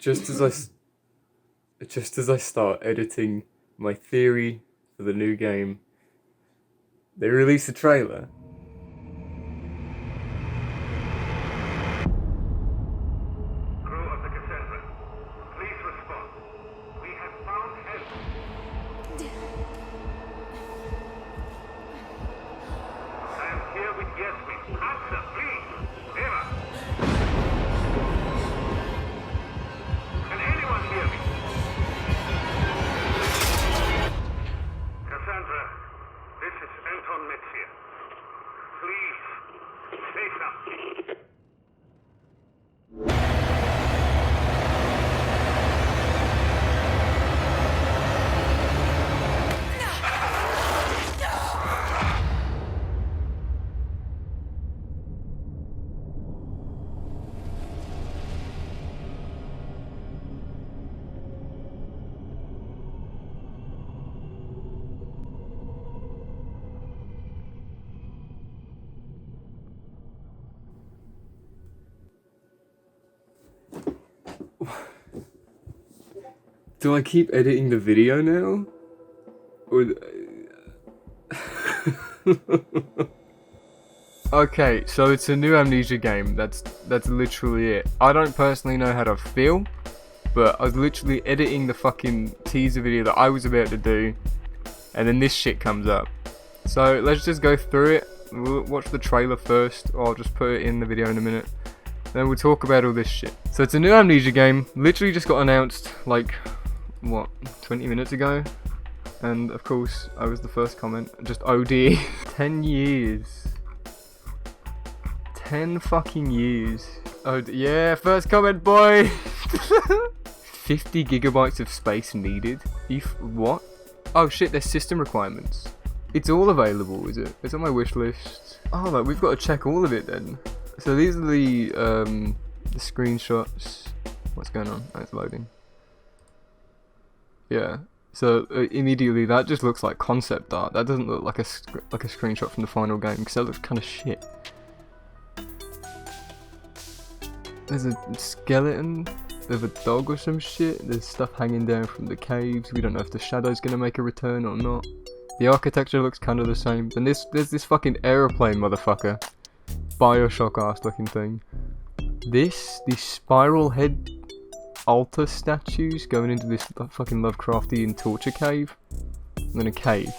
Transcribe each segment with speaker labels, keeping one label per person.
Speaker 1: just as I start editing my theory for the new game, they release a trailer.
Speaker 2: Crew of the Cassandra, please respond. We have found help. I am here with Yasmin. Answer, please. Eva. Can anyone hear me? Cassandra, this is Amnesia. Please, say something.
Speaker 1: Do I keep editing the video now? Or... Okay, so it's a new Amnesia game. That's literally it. I don't personally know how to feel, but I was literally editing the fucking teaser video that I was about to do, and then this shit comes up. So let's just go through it. We'll watch the trailer first, or I'll just put it in the video in a minute. Then we'll talk about all this shit. So it's a new Amnesia game. Literally just got announced like, what, 20 minutes ago? And of course, I was the first comment. Just OD. 10 years. 10 fucking years. Oh, yeah, first comment, boy! 50 gigabytes of space needed? What? Oh shit, there's system requirements. It's all available, is it? It's on my wish list. Oh, like, we've got to check all of it then. So these are the screenshots. What's going on? Oh, it's loading. Yeah. So immediately that just looks like concept art. That doesn't look like a screenshot from the final game, because that looks kind of shit. There's a skeleton of a dog or some shit. There's stuff hanging down from the caves. We don't know if the shadow's gonna make a return or not. The architecture looks kind of the same. And there's this fucking aeroplane, motherfucker. Bioshock ass looking thing. These spiral head altar statues going into this fucking Lovecraftian torture cave. And then a cave.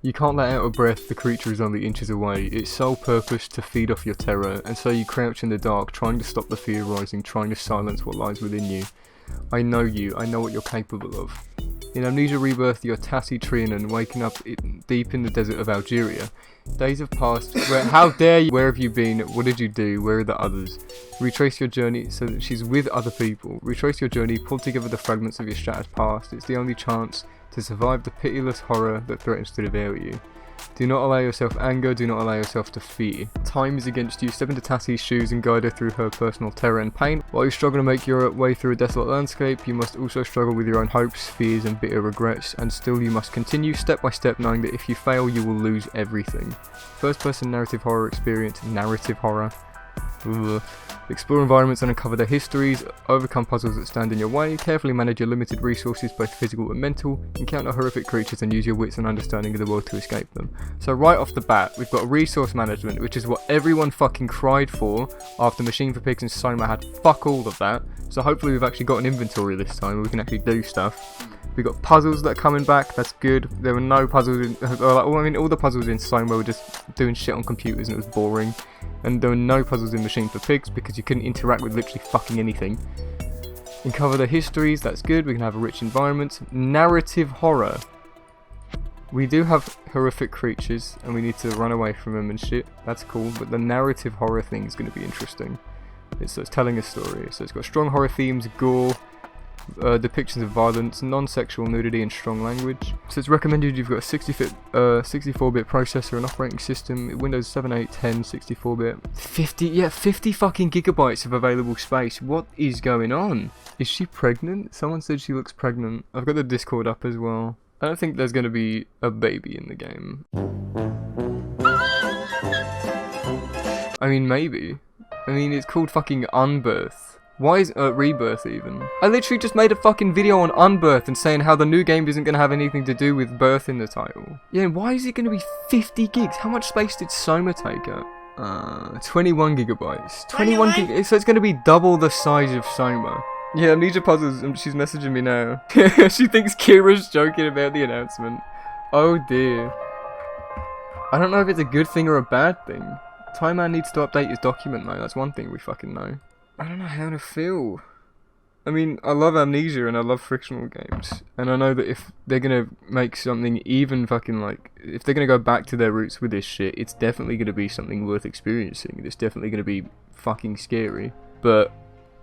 Speaker 1: You can't let out a breath, the creature is only inches away. Its sole purpose to feed off your terror, and so you crouch in the dark, trying to stop the fear rising, trying to silence what lies within you. I know you, I know what you're capable of. In Amnesia Rebirth, you're Tassie Trianon, waking up deep in the desert of Algeria. Days have passed. How dare you? Where have you been? What did you do? Where are the others? Retrace your journey so that she's with other people. Retrace your journey, pull together the fragments of your shattered past. It's the only chance to survive the pitiless horror that threatens to devour you. Do not allow yourself anger, do not allow yourself to fear. Time is against you. Step into Tassie's shoes and guide her through her personal terror and pain. While you struggle to make your way through a desolate landscape, you must also struggle with your own hopes, fears and bitter regrets, and still you must continue step by step, knowing that if you fail you will lose everything. First person narrative horror experience, narrative horror. Ugh. Explore environments and uncover their histories, overcome puzzles that stand in your way, carefully manage your limited resources both physical and mental, encounter horrific creatures and use your wits and understanding of the world to escape them. So right off the bat, we've got resource management, which is what everyone fucking cried for after Machine for Pigs and Soma had fuck all of that. So hopefully we've actually got an inventory this time where we can actually do stuff. We've got puzzles that are coming back, that's good. There were no puzzles in, all the puzzles in Soma were just doing shit on computers and it was boring. And there were no puzzles in Machine for Pigs because you couldn't interact with literally fucking anything. Uncover the histories, that's good, we can have a rich environment. Narrative horror. We do have horrific creatures and we need to run away from them and shit, that's cool, but the narrative horror thing is going to be interesting. So it's telling a story, so it's got strong horror themes, gore, depictions of violence, non-sexual nudity and strong language. So it's recommended you've got a 64-bit processor and operating system, Windows 7, 8, 10, 64-bit. 50 fucking gigabytes of available space. What is going on? Is she pregnant? Someone said she looks pregnant. I've got the Discord up as well. I don't think there's going to be a baby in the game. I mean, maybe. I mean, it's called fucking Unbirth. Why is Rebirth even? I literally just made a fucking video on Unbirth and saying how the new game isn't going to have anything to do with birth in the title. Yeah, why is it going to be 50 gigs? How much space did Soma take up? 21 gigabytes. 21 gigabytes. So it's going to be double the size of Soma. Yeah, Amnesia Puzzles, she's messaging me now. She thinks Kira's joking about the announcement. Oh dear. I don't know if it's a good thing or a bad thing. Time Man needs to update his document though, that's one thing we fucking know. I don't know how to feel. I mean, I love Amnesia and I love Frictional games. And I know that if they're gonna make something even fucking like... If they're gonna go back to their roots with this shit, it's definitely gonna be something worth experiencing. It's definitely gonna be fucking scary. But...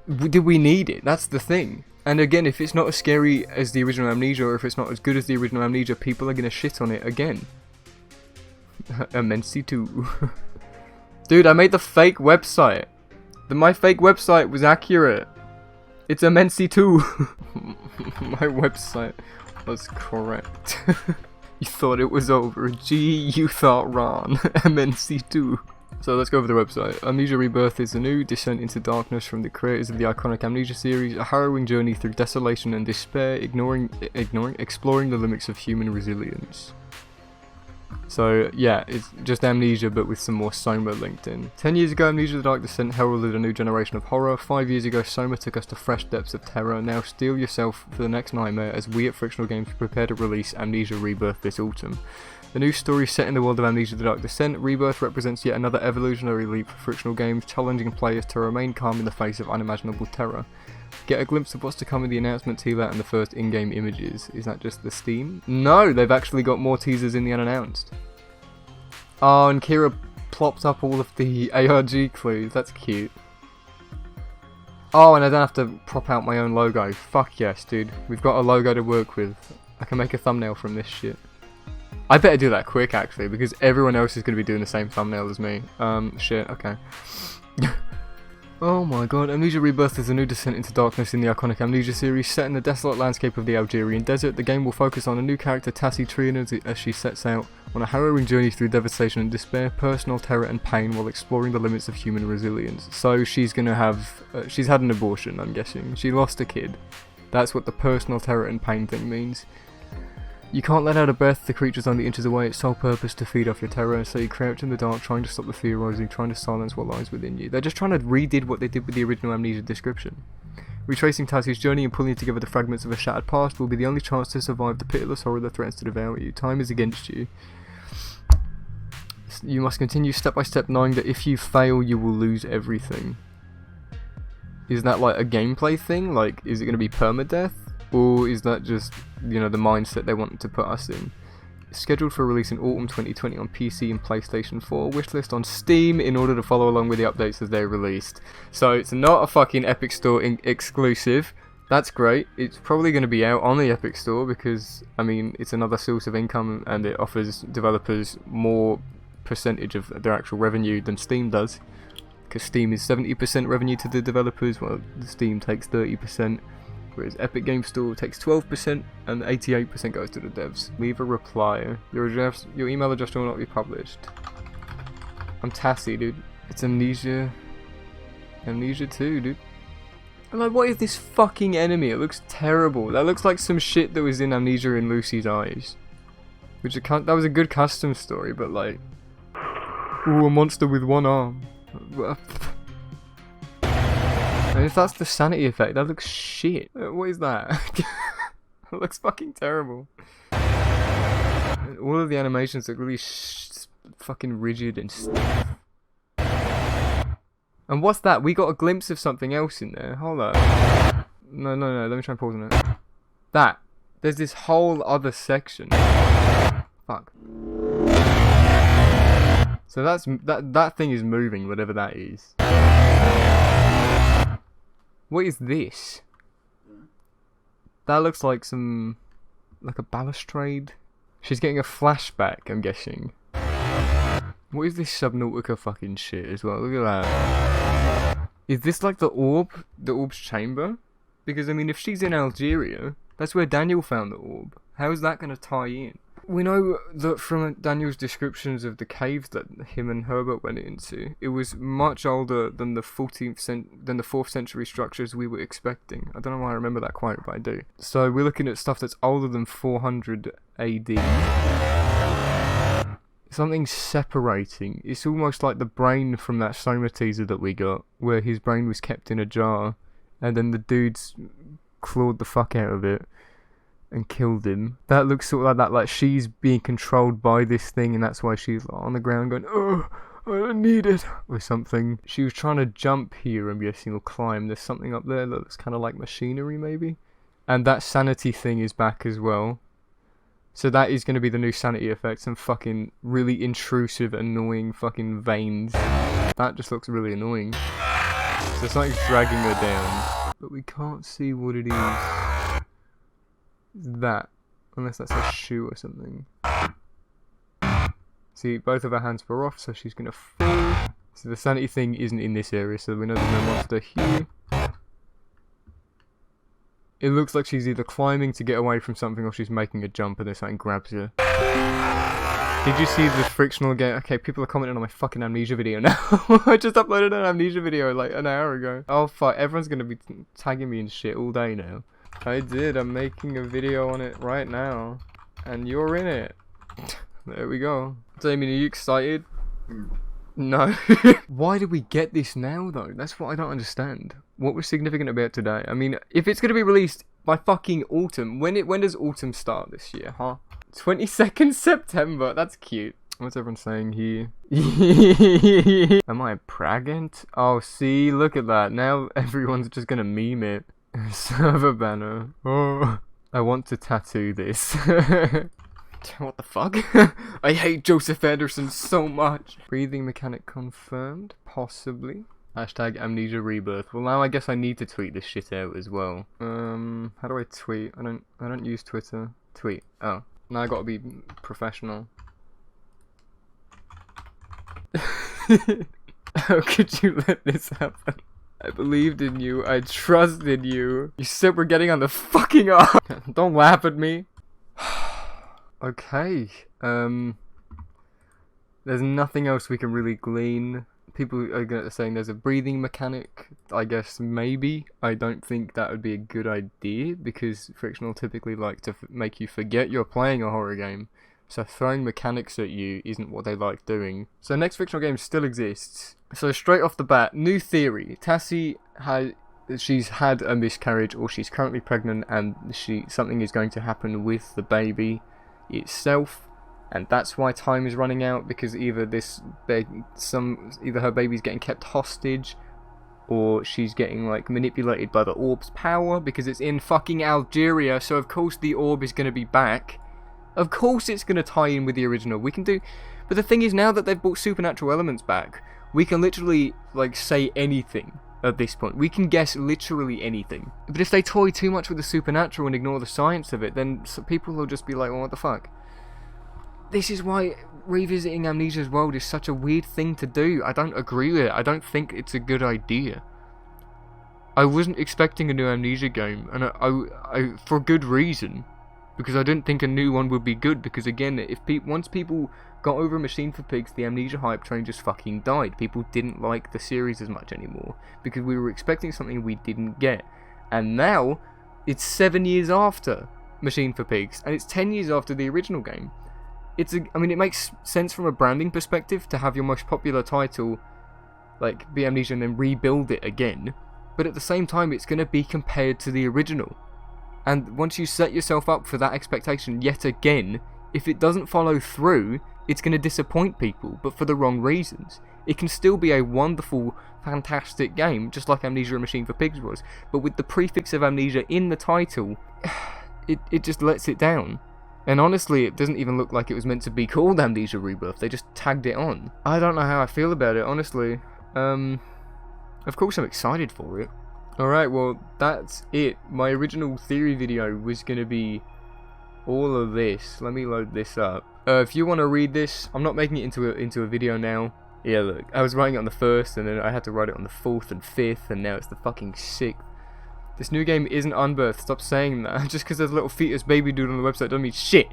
Speaker 1: do we need it? That's the thing. And again, if it's not as scary as the original Amnesia, or if it's not as good as the original Amnesia, people are gonna shit on it again. Amnesia 2. Dude, I made the fake website. My fake website was accurate. It's Amnesia 2. My website was correct. You thought it was over. Gee, you thought wrong. Amnesia 2. So let's go over the website. Amnesia Rebirth is a new descent into darkness from the creators of the iconic Amnesia series, a harrowing journey through desolation and despair, exploring the limits of human resilience. So yeah, it's just Amnesia but with some more Soma linked in. 10 years ago, Amnesia the Dark Descent heralded a new generation of horror. 5 years ago, Soma took us to fresh depths of terror. Now steel yourself for the next nightmare as we at Frictional Games prepare to release Amnesia Rebirth this autumn. The new story set in the world of Amnesia the Dark Descent, Rebirth represents yet another evolutionary leap for Frictional Games, challenging players to remain calm in the face of unimaginable terror. Get a glimpse of what's to come in the announcement teaser and the first in-game images. Is that just the Steam? No, they've actually got more teasers in the unannounced. Oh, and Kira plopped up all of the ARG clues. That's cute. Oh, and I don't have to prop out my own logo. Fuck yes, dude. We've got a logo to work with. I can make a thumbnail from this shit. I better do that quick, actually, because everyone else is going to be doing the same thumbnail as me. Shit, okay. Oh my god, Amnesia Rebirth is a new descent into darkness in the iconic Amnesia series. Set in the desolate landscape of the Algerian desert, the game will focus on a new character, Tassie Triana, as she sets out on a harrowing journey through devastation and despair, personal terror and pain while exploring the limits of human resilience. So she's gonna have... she's had an abortion, I'm guessing. She lost a kid. That's what the personal terror and pain thing means. You can't let out a breath, the creature's only inches away, its sole purpose to feed off your terror, so you crouch in the dark trying to stop the fear rising, trying to silence what lies within you. They're just trying to redid what they did with the original Amnesia description. Retracing Tassie's journey and pulling together the fragments of a shattered past will be the only chance to survive the pitiless horror that threatens to devour you. Time is against you. You must continue step by step knowing that if you fail you will lose everything. Is that like a gameplay thing? Like, is it going to be permadeath? Or is that just, you know, the mindset they want to put us in? Scheduled for release in autumn 2020 on PC and PlayStation 4. Wishlist on Steam in order to follow along with the updates as they're released. So it's not a fucking Epic Store exclusive. That's great. It's probably going to be out on the Epic Store because, I mean, it's another source of income and it offers developers more percentage of their actual revenue than Steam does. Because Steam is 70% revenue to the developers, while Steam takes 30%. Whereas Epic Game Store takes 12% and 88% goes to the devs. Leave a reply. Your email address will not be published. I'm Tassie, dude. It's Amnesia. Amnesia 2, dude. I'm like, what is this fucking enemy? It looks terrible. That looks like some shit that was in Amnesia in Lucy's Eyes. Which that was a good custom story, but like... ooh, a monster with one arm. And if that's the sanity effect, that looks shit. What is that? It looks fucking terrible. All of the animations look really fucking rigid and stiff. And what's that? We got a glimpse of something else in there. Hold up. No, let me try and pause on it. That. There's this whole other section. Fuck. So that thing is moving, whatever that is. What is this? That looks like like a balustrade. She's getting a flashback, I'm guessing. What is this Subnautica fucking shit as well? Look at that. Is this like the orb? The orb's chamber? Because I mean, if she's in Algeria, that's where Daniel found the orb. How is that going to tie in? we know that from Daniel's descriptions of the cave that him and Herbert went into, it was much older than the 4th century structures we were expecting. I don't know why I remember that quite, but I do. So we're looking at stuff that's older than 400 AD. Something's separating. It's almost like the brain from that Soma teaser that we got, where his brain was kept in a jar, and then the dudes clawed the fuck out of it and killed him. That looks sort of like that, like she's being controlled by this thing, and that's why she's like on the ground going, oh, I don't need it, or something. She was trying to jump here, I'm guessing, or climb. There's something up there that looks kind of like machinery, maybe. And that sanity thing is back as well. So that is going to be the new sanity effect, some fucking really intrusive, annoying fucking veins. That just looks really annoying. So something's dragging her down, but we can't see what it is. That, unless that's a shoe or something. See, both of her hands were off, so she's gonna fall. So the sanity thing isn't in this area, so we know there's no monster here. It looks like she's either climbing to get away from something or she's making a jump and then something grabs her. Did you see the Frictional game? Okay, people are commenting on my fucking Amnesia video now. I just uploaded an Amnesia video like an hour ago. Oh fuck, everyone's gonna be tagging me and shit all day now. I did, I'm making a video on it right now. And you're in it. There we go. Damien, are you excited? No. Why did we get this now though? That's what I don't understand. What was significant about today? I mean, if it's gonna be released by fucking autumn, when does autumn start this year, huh? 22nd September, that's cute. What's everyone saying here? Am I pregnant? Oh, see, look at that. Now everyone's just gonna meme it. Server banner. Oh, I want to tattoo this. What the fuck? I hate Joseph Anderson so much. Breathing mechanic confirmed, possibly. Hashtag Amnesia Rebirth. Well, now I guess I need to tweet this shit out as well. How do I tweet? I don't use Twitter. Tweet. Oh, now I gotta be professional. How could you let this happen? I believed in you. I trusted you. You said we're getting on the fucking arm. Don't laugh at me. Okay. There's nothing else we can really glean. People are saying there's a breathing mechanic. I guess maybe. I don't think that would be a good idea because Frictional typically like to make you forget you're playing a horror game. So throwing mechanics at you isn't what they like doing. So next Frictional game still exists. So straight off the bat, new theory. Tassie she's had a miscarriage or she's currently pregnant and something is going to happen with the baby itself. And that's why time is running out, because either her baby's getting kept hostage or she's getting like manipulated by the orb's power because it's in fucking Algeria, so of course the orb is going to be back. Of course it's going to tie in with the original. But the thing is, now that they've brought supernatural elements back, we can literally like say anything at this point. We can guess literally anything. But if they toy too much with the supernatural and ignore the science of it, then people will just be like, well, what the fuck? This is why revisiting Amnesia's world is such a weird thing to do. I don't agree with it. I don't think it's a good idea. I wasn't expecting a new Amnesia game, and I for good reason, because I didn't think a new one would be good. Because again, once people got over Machine for Pigs, the Amnesia hype train just fucking died. People didn't like the series as much anymore because we were expecting something we didn't get, and now it's 7 years after Machine for Pigs, and it's 10 years after the original game. I mean, it makes sense from a branding perspective to have your most popular title like be Amnesia and then rebuild it again, but at the same time it's going to be compared to the original, and once you set yourself up for that expectation yet again, if it doesn't follow through, it's going to disappoint people, but for the wrong reasons. It can still be a wonderful, fantastic game, just like Amnesia and Machine for Pigs was, but with the prefix of Amnesia in the title, it just lets it down. And honestly, it doesn't even look like it was meant to be called Amnesia Rebirth. They just tagged it on. I don't know how I feel about it, honestly. Of course I'm excited for it. Alright, well, that's it. My original theory video was going to be all of this. Let me load this up. If you want to read this, I'm not making it into a video now. Yeah, look, I was writing it on the 1st, and then I had to write it on the 4th and 5th, and now it's the fucking 6th. This new game isn't Unbirthed. Stop saying that. Just because there's a little fetus baby dude on the website doesn't mean shit.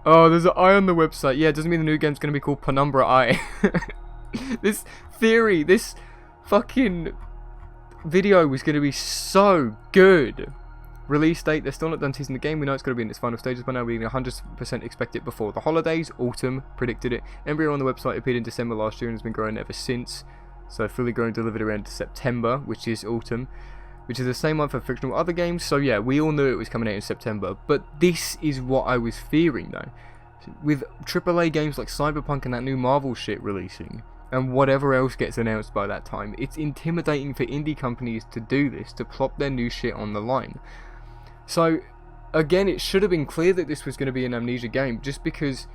Speaker 1: Oh, there's an eye on the website. Yeah, it doesn't mean the new game's gonna be called Penumbra Eye. This theory, this fucking video was gonna be so good. Release date, they're still not done teasing the game. We know it's going to be in its final stages by now. We 100% expect it before the holidays. Autumn, predicted it. Embryo on the website appeared in December last year and has been growing ever since. So fully grown, delivered around September, which is autumn, which is the same month for Frictional other games. So yeah, we all knew it was coming out in September. But this is what I was fearing though. With AAA games like Cyberpunk and that new Marvel shit releasing, and whatever else gets announced by that time, it's intimidating for indie companies to do this, to plop their new shit on the line. So, again, it should have been clear that this was going to be an Amnesia game, just because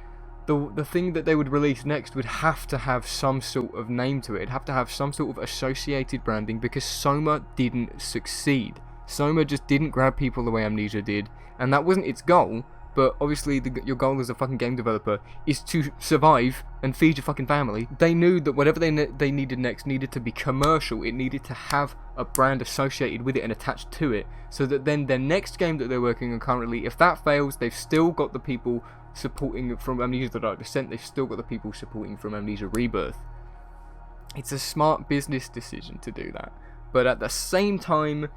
Speaker 1: the thing that they would release next would have to have some sort of name to it. It'd have to have some sort of associated branding, because Soma didn't succeed. Soma just didn't grab people the way Amnesia did, and that wasn't its goal. But obviously, your goal as a fucking game developer is to survive and feed your fucking family. They knew that whatever they needed next needed to be commercial. It needed to have a brand associated with it and attached to it, so that then their next game that they're working on currently, if that fails, they've still got the people supporting from Amnesia: The Dark Descent. They've still got the people supporting from Amnesia: Rebirth. It's a smart business decision to do that, but at the same time,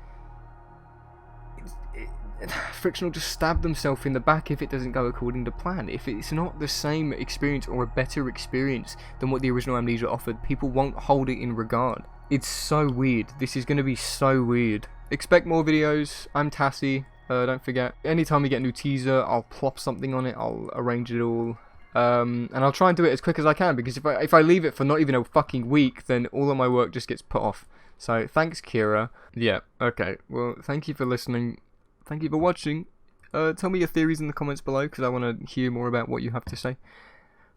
Speaker 1: Frictional just stabbed themselves in the back if it doesn't go according to plan. If it's not the same experience or a better experience than what the original Amnesia offered, people won't hold it in regard. It's so weird. This is going to be so weird. Expect more videos. I'm Tassie. Don't forget, anytime we get a new teaser, I'll plop something on it. I'll arrange it all. And I'll try and do it as quick as I can, because if I leave it for not even a fucking week, then all of my work just gets put off. So thanks, Kira. Yeah, okay. Well, thank you for listening. Thank you for watching. Tell me your theories in the comments below, because I want to hear more about what you have to say.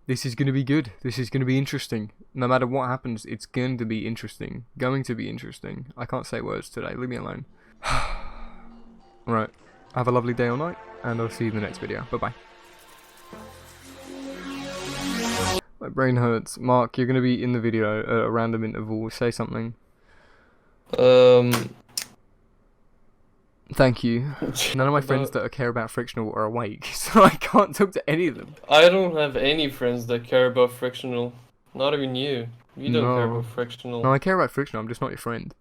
Speaker 1: This is going to be good. This is going to be interesting. No matter what happens, it's going to be interesting. Going to be interesting. I can't say words today. Leave me alone. Right. Have a lovely day or night, and I'll see you in the next video. Bye-bye. My brain hurts. Mark, you're going to be in the video at a random interval. Say something. Thank you. None of my friends that care about Frictional are awake, so I can't talk to any of them.
Speaker 3: I don't have any friends that care about Frictional. Not even you. You don't care about Frictional.
Speaker 1: No, I care about Frictional, I'm just not your friend.